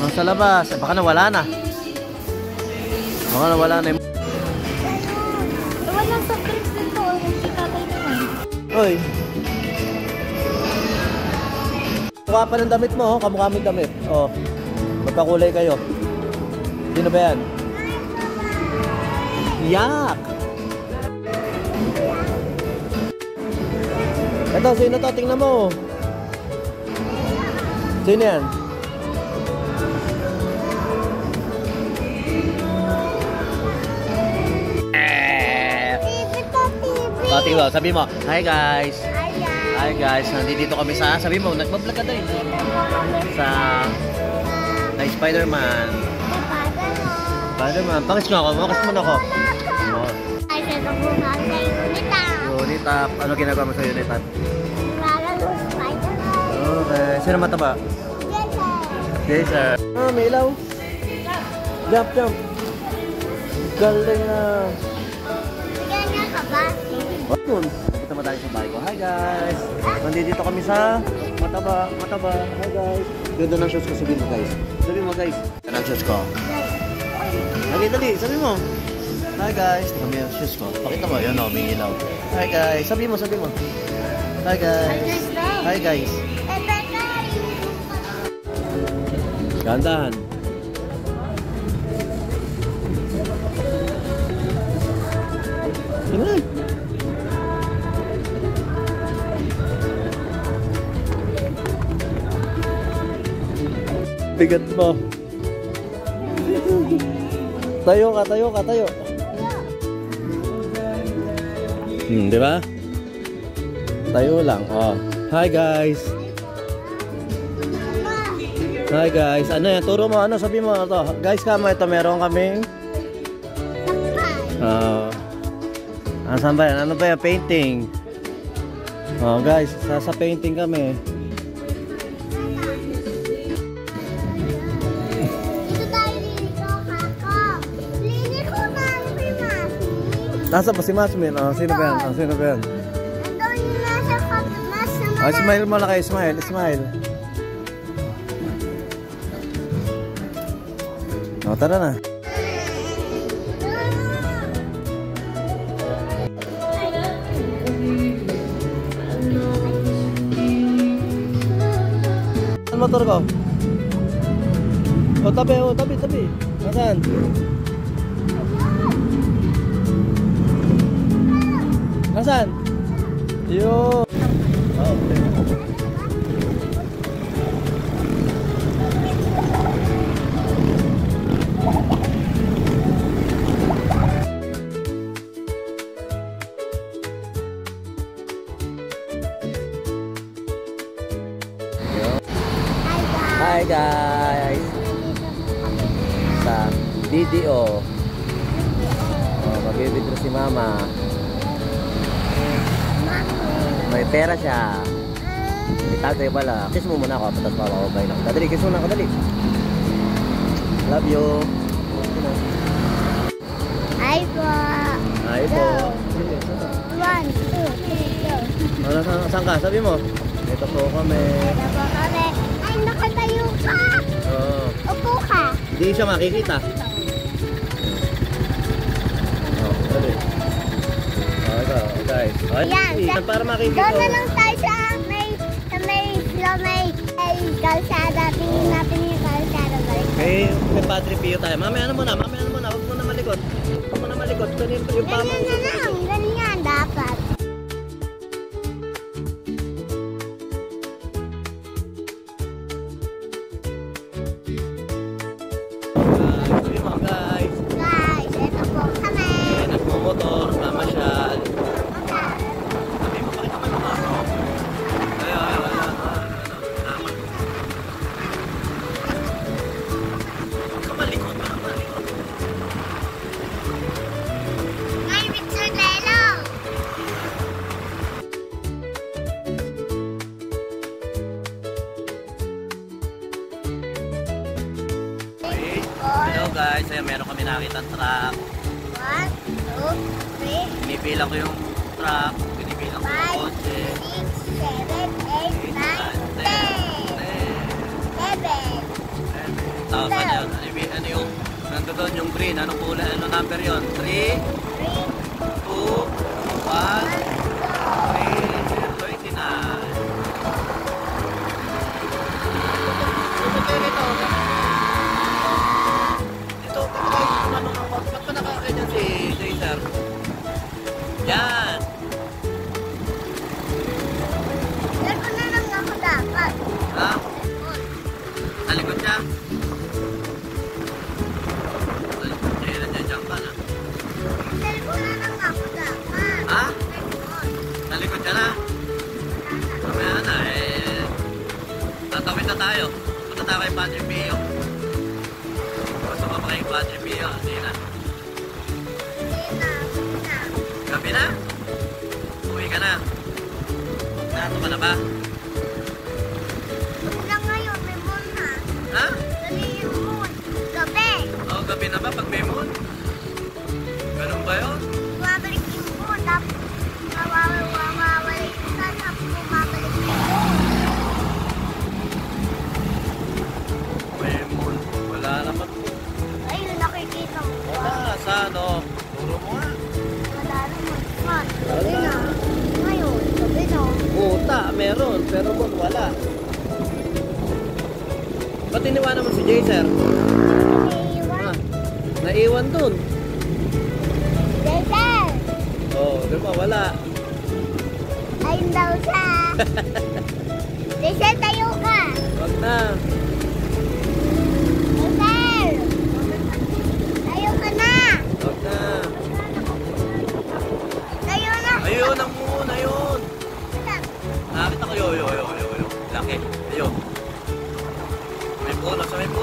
Sa labas. Baka nawala na. Baka nawala na yung... Walang soft drinks dito. Nagsitatay naman. Oy. Mukha pa ng damit mo, kamukha mo yung damit. Oh. Magkakulay kayo. Sino ba yan? Yak! Ito, sino to? Tingnan mo. Sino yan? Tingnan mo, sabi mo, hi guys. Hi guys, nandito kami sa, sabi mo, nagbablog ka din. Sa Spider-Man. Spider-Man, pakis mo ako, makis mo na ako. Ay, sa bunga sa Unitap. Unitap, ano ginagawa mo sa Unitap? Naglalaro Spider-Man. Okay, sino mataba? Yes, sir. Yes, sir. Ah, may ilaw. Jump, jump. Galing na. Ganyan ka ba? Doon, punta mo tayo sa bahay ko. Hi guys! Nandito kami sa Mataba. Hi guys! Ganda ng shoes ko, sabihin mo guys. Sabihin mo guys. Ganda ng shoes ko. Dali, sabi mo. Hi guys! Tingnan mo yung shoes ko. Pakita mo, yun o, may ilaw. Hi guys! Sabi mo. Hi guys! Hi guys! Gandahan. Tingnan! Bigat mo. Tayo ka. Di ba? Tayo lang. Oh. Hi guys. Hi guys. Ano yan? Turo mo. Ano? Sabi mo ito. Guys, ito meron kaming saan ba yan? Ano ba yan? Painting. Oh guys, sa painting kami. Nasa pa si Masmin? Oh, sino ba yan? Andun yung nasa Oh, smile mo na kayo. Smile. Oh, tara na. Saan motor ko? Oh, tabi. Nasaan? Nasaan? Yo. Hi guys. Sa video. Oh, mag-video si Mama. May pera siya. Itatay pala. Kiss mo muna ako. Patas mawawabay na. Kadali, kiss mo na. Kadali. Love you. Hi po. Hi po. 1, 2, 3, go. Saan ka? Sabi mo. Ito po kami. Ay, nakatayo ka. Oo. Upo ka. Hindi siya makikita. Kadali. Guys. Yan. Para makikita. Doon na lang tayo sa may kalsada. Tingin natin yung kalsada. Kay Padre Pio tayo. Mamaya na muna. Huwag mo na malikot. Ganyan yung pama. Ganyan na lang. Ganyan dapat. Sabi mo guys. Guys, ito po kami. Nagmumotor. Mamasyal. Hello guys, ayan, meron kami nakita truck. 1, 2, 3, Binibilang ko yung truck, binibilang ko yung kotse. 5, 6, 7, 8, 9, 10. 11. Tapos ano yun? Ano yung, nandun doon yung green. Anong kulay? Ano number yun? 3, 2, 1, 3, 29. Ito. Ito, ano, ba't pa nakakaganyan si Jaser? Yan. Laro na lang ako dapat. Ha? Sa likod niya? Sa likod niya, yun nandiyan ka na. Laro na lang ako dapat. Ha? Sa likod niya na? Mamaya na eh. Tatawid na tayo. Punta tayo kay Padre Pio. Gusto ka pa kay Padre Pio? Hindi na. Gabi na? Uwi ka na? Nato ka na ba? Hanggang ngayon, may moon na. Ha? Dali yung moon. Gabi. Oo, gabi na ba pag may moon? Ganun ba yun? Bumabalik yung moon. Tapos, mawawalik ka. Tapos, bumabalik yung moon. May moon. Wala naman po. Ayun, nakikita mo. Wala. Saan o? Turo mo nga. Wala naman. Man, gabi na. Ngayon, gabi na. Puta, meron. Pero moon, wala. Ba't iniwanan mo si Jaser? Naiiwan. Naiwan dun. Jason! Oo, di ba? Wala. Ayun daw siya. Jason, tayo ka. Wag na. Jason! Tayo ka na. Wag na. Tayo na. Ayun ang moon. Ayun. Nakakita ko. Yo. Laki. Ayun. May puno. Sa may puno.